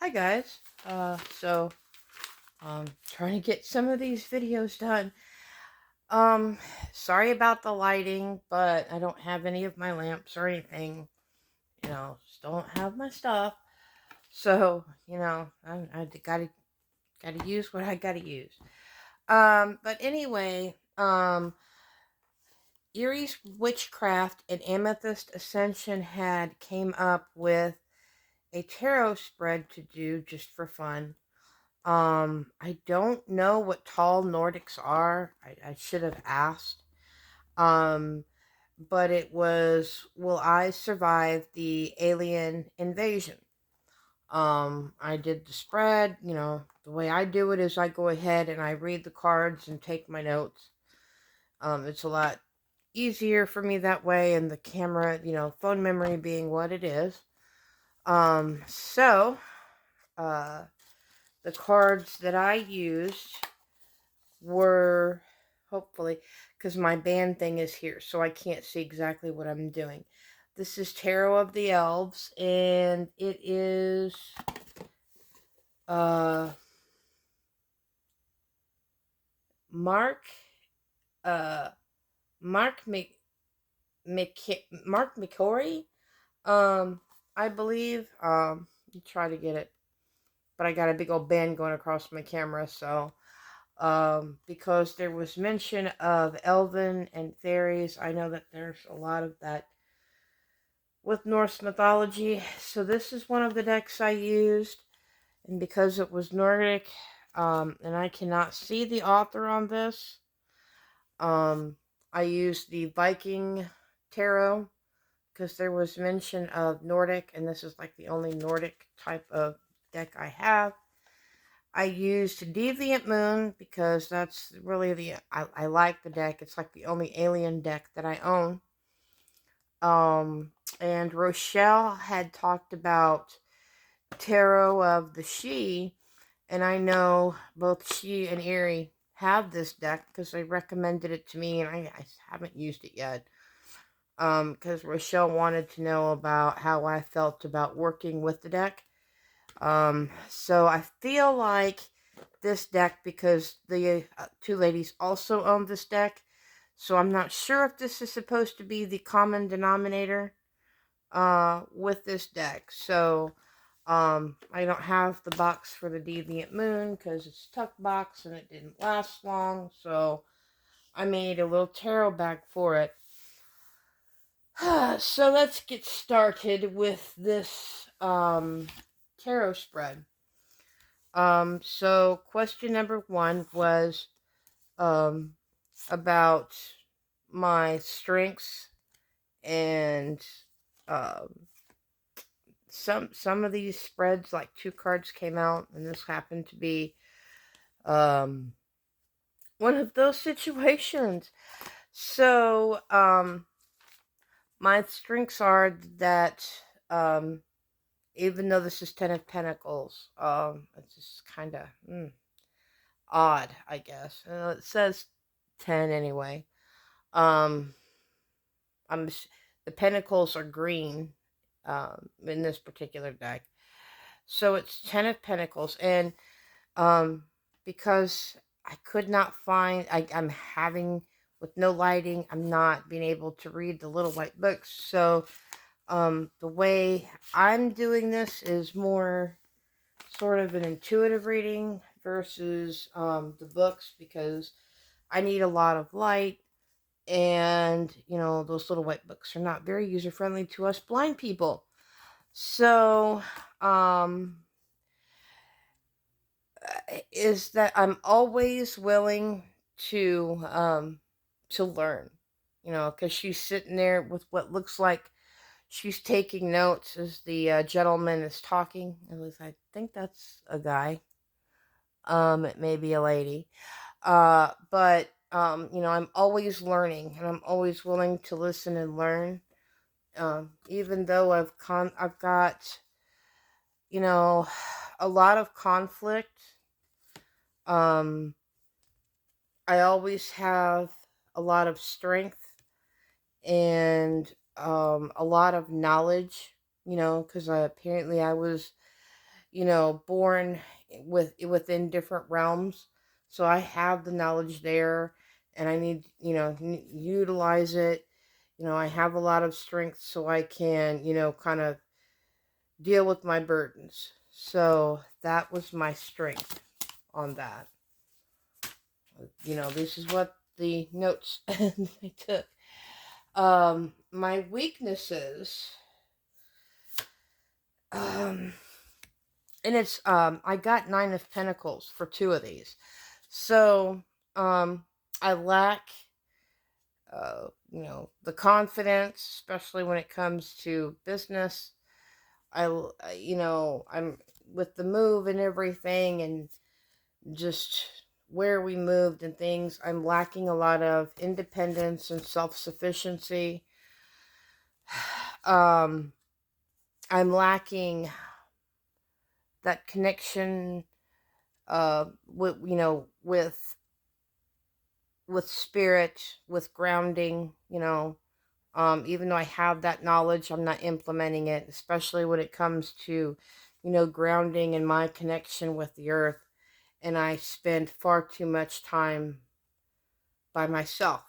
Hi guys. Trying to get some of these videos done. Um, Sorry about the lighting, but I don't have any of my lamps or anything. Just don't have my stuff. So, I gotta use what I gotta use. But anyway, Erie's Witchcraft and Amethyst Ascension had came up with a tarot spread to do just for fun. I don't know what tall Nordics are. I should have asked. Um, but it was, will I survive the alien invasion? I did the spread. The way I do it is I go ahead and I read the cards and take my notes. It's a lot easier for me that way, and the camera, phone memory being what it is. Um, so, uh, the cards that I used were, hopefully, because my band thing is here, so I can't see exactly what I'm doing. This is Tarot of the Elves, and it is uh Mark uh Mark Mark McCory. I believe. Try to get it, but I got a big old band going across my camera, so because there was mention of elven and fairies. I know that there's a lot of that with Norse mythology. So this is one of the decks I used, and because it was Nordic, and I cannot see the author on this, um, I used the Viking Tarot because there was mention of Nordic, and this is like the only Nordic type of deck I have. I used Deviant Moon because that's really I like the deck. It's like the only alien deck that I own. Um, and Rochelle had talked about Tarot of the She, and I know both she and Erie have this deck because they recommended it to me, and I haven't used it yet. Because Rochelle wanted to know about how I felt about working with the deck. So I feel like this deck, because the two ladies also own this deck, so I'm not sure if this is supposed to be the common denominator with this deck. So I don't have the box for the Deviant Moon because it's tuck box and it didn't last long, so I made a little tarot bag for it. So let's get started with this tarot spread. So question number 1 was um about my strengths, and um some of these spreads, like 2 cards came out, and this happened to be um one of those situations. So my strengths are that even though this is 10 of Pentacles, it's just kind of odd, I guess. It says 10 anyway. Um, I'm the Pentacles are green in this particular deck, so it's 10 of Pentacles, and um, because I could not find, I'm having, with no lighting, I'm not being able to read the little white books. So the way I'm doing this is more sort of an intuitive reading versus the books, because I need a lot of light, and those little white books are not very user friendly to us blind people. So is that I'm always willing to learn, because she's sitting there with what looks like she's taking notes as the gentleman is talking. At least I think that's a guy. It may be a lady. But I'm always learning, and I'm always willing to listen and learn. Even though I've got, a lot of conflict. I always have a lot of strength, and a lot of knowledge. Because apparently I was born within different realms. So I have the knowledge there, and I need, utilize it. I have a lot of strength, so I can, kind of deal with my burdens. So that was my strength on that. This is what the notes I took. My weaknesses, and it's, I got 9 of Pentacles for 2 of these. So, I lack, the confidence, especially when it comes to business. I'm with the move and everything, and just where we moved and things, I'm lacking a lot of independence and self-sufficiency. I'm lacking that connection, with spirit, with grounding, even though I have that knowledge, I'm not implementing it, especially when it comes to, grounding and my connection with the earth. And I spend far too much time by myself.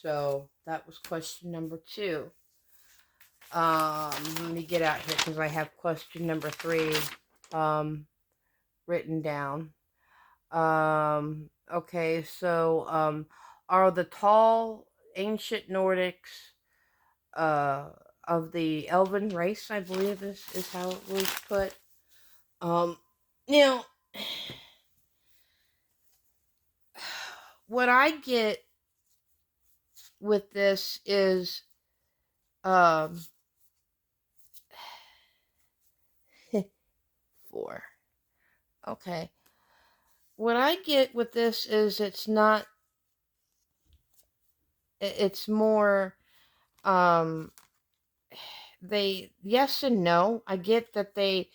So that was question number 2. Let me get out here because I have question number 3 written down. Okay, so are the tall ancient Nordics of the elven race, I believe is how it was put. Now, what I get with this is, 4. Okay. What I get with this is it's more, they, yes and no. I get that they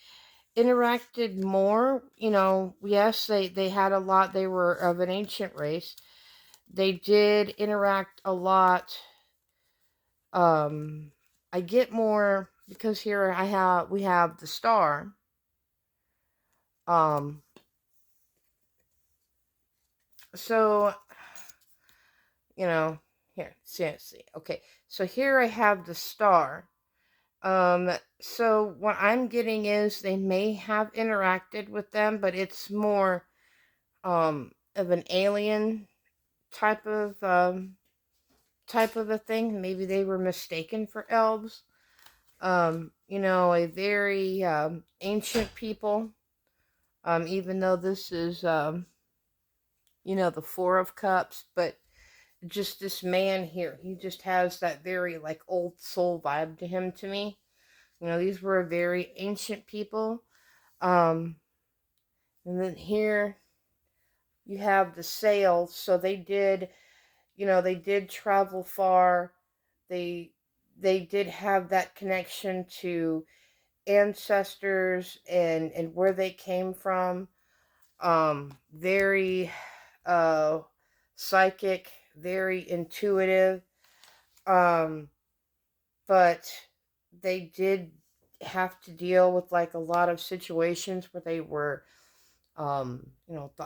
interacted more, yes, they had a lot, they were of an ancient race. They did interact a lot. I get more because here we have the star. So, here, see. Okay, so here I have the star. So what I'm getting is they may have interacted with them, but it's more, of an alien type of, a thing. Maybe they were mistaken for elves. A very, ancient people. Even though this is, the 4 of Cups, but just this man here, he just has that very, like, old soul vibe to him, to me. These were very ancient people. And then here you have the sails. So they did, they did travel far. They did have that connection to ancestors and where they came from. Very, psychic, very intuitive. But they did have to deal with, like, a lot of situations where they were,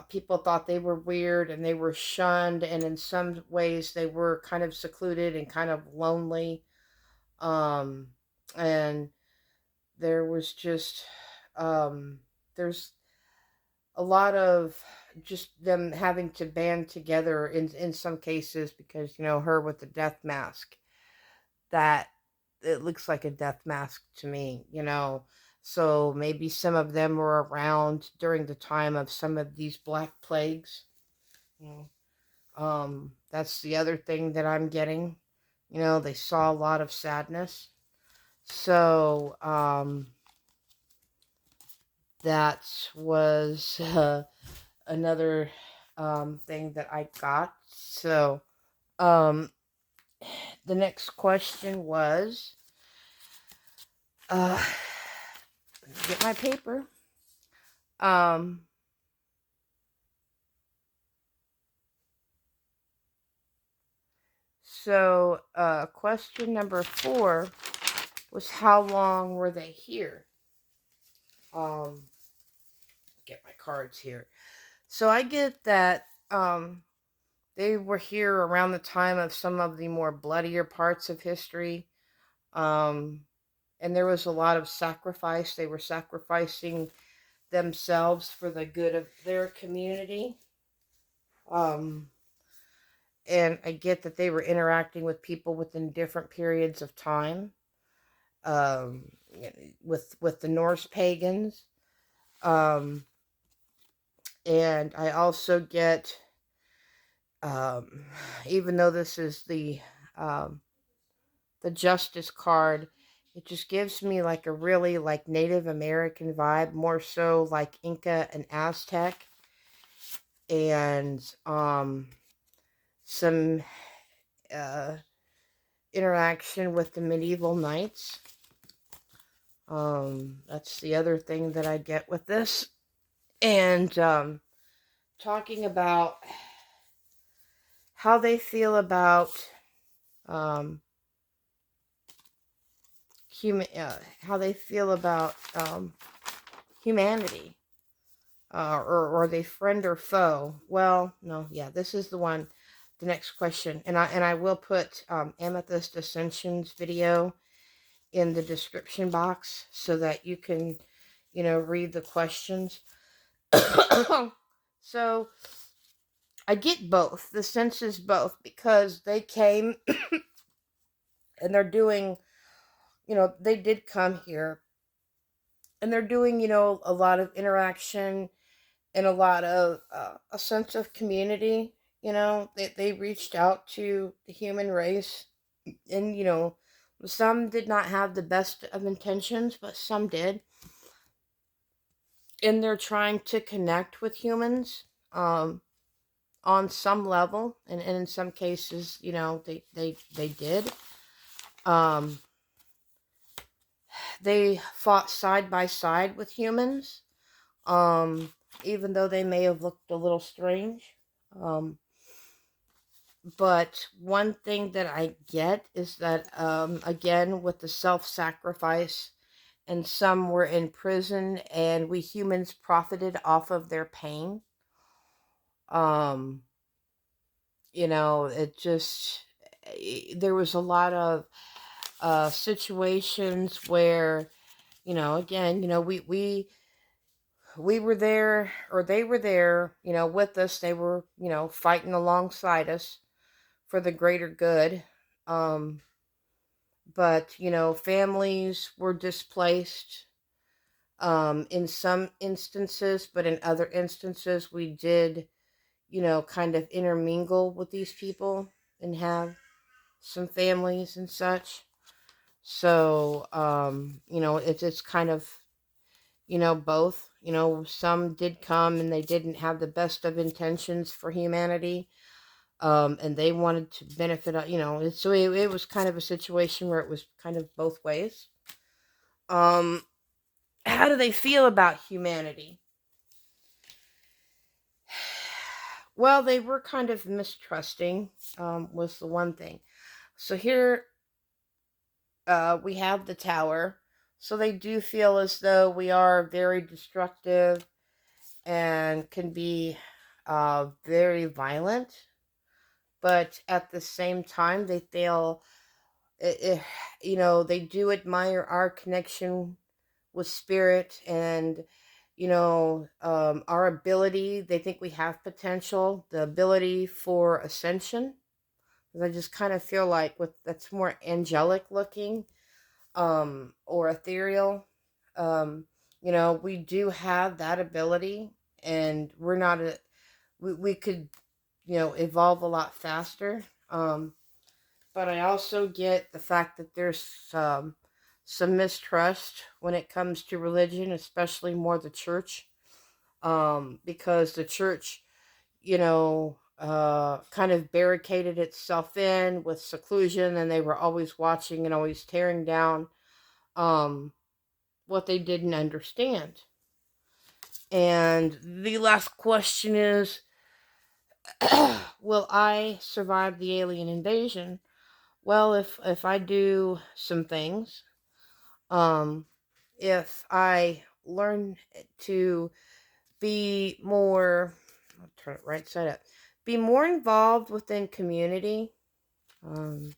people thought they were weird and they were shunned, and in some ways they were kind of secluded and kind of lonely. And there was just, there's a lot of just them having to band together in some cases because, her with the death mask, that it looks like a death mask to me, so maybe some of them were around during the time of some of these black plagues. you that's the other thing that I'm getting. They saw a lot of sadness. So that was, another, thing that I got. So the next question was, get my paper. So question number 4 was, how long were they here? Um, get my cards here. So I get that they were here around the time of some of the more bloodier parts of history. Um, and there was a lot of sacrifice. They were sacrificing themselves for the good of their community. Um, and I get that they were interacting with people within different periods of time. Um, with the Norse pagans. Um, and I also get, um, even though this is um, the Justice card, it just gives me like a really like Native American vibe, more so like Inca and Aztec, and some uh, interaction with the medieval knights. That's the other thing that I get with this. And talking about how they feel about um, how they feel about humanity, or are they friend or foe? Well, no, yeah, this is the one. The next question, and I will put Amethyst Ascension's video in the description box so that you can, read the questions. So I get both. The sense is both because they came and they're doing, they did come here and they're doing, a lot of interaction and a lot of a sense of community. They reached out to the human race, and some did not have the best of intentions, but some did, and they're trying to connect with humans on some level, and in some cases, they did. Um, they fought side by side with humans, even though they may have looked a little strange. But one thing that I get is that, again, with the self-sacrifice, and some were in prison, and we humans profited off of their pain. Um, it just, there was a lot of situations where, again, we were there, or they were there, with us. They were, fighting alongside us for the greater good. Um, but, families were displaced in some instances, but in other instances, we did, kind of intermingle with these people and have some families and such. So, it's kind of, both. Some did come and they didn't have the best of intentions for humanity. And they wanted to benefit, so it was kind of a situation where it was kind of both ways. How do they feel about humanity? Well, they were kind of mistrusting, was the one thing. So here we have the tower. So they do feel as though we are very destructive and can be very violent. But at the same time, they feel, they do admire our connection with spirit, and our ability. They think we have potential, the ability for ascension. I just kind of feel like with that's more angelic looking, or ethereal. um we do have that ability, and we're not we could, evolve a lot faster. But I also get the fact that there's some mistrust when it comes to religion, especially more the church, because the church, kind of barricaded itself in with seclusion, and they were always watching and always tearing down what they didn't understand. And the last question is, will I survive the alien invasion? Well, if I do some things, if I learn to be more, I'll turn it right side up, be more involved within community. Um,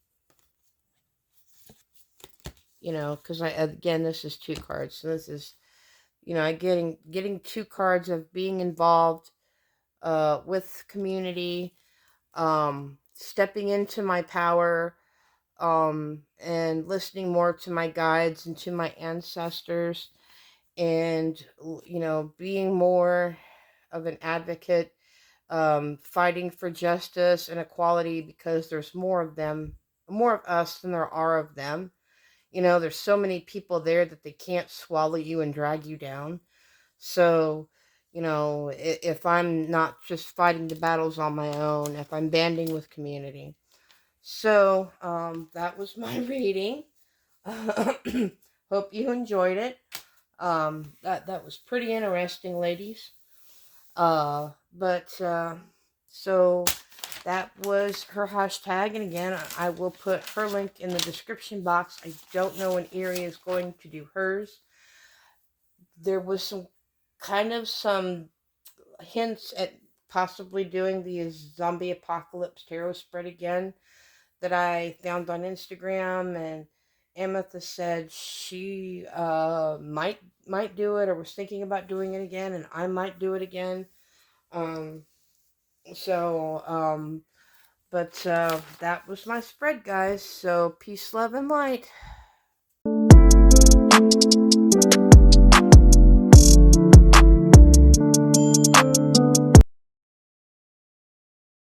because again, this is 2 cards. So this is, getting 2 cards of being involved with community, stepping into my power, and listening more to my guides and to my ancestors, and being more of an advocate, fighting for justice and equality, because there's more of us than there are of them. There's so many people there that they can't swallow you and drag you down. So, if I'm not just fighting the battles on my own, if I'm banding with community. So, that was my reading. Hope you enjoyed it. That was pretty interesting, ladies. But so that was her hashtag, and again, I will put her link in the description box. I don't know when Erie is going to do hers. There was some hints at possibly doing the zombie apocalypse tarot spread again that I found on Instagram, and Amethyst said she might do it, or was thinking about doing it again, and I might do it again. Um, so but that was my spread, guys. So peace, love, and light.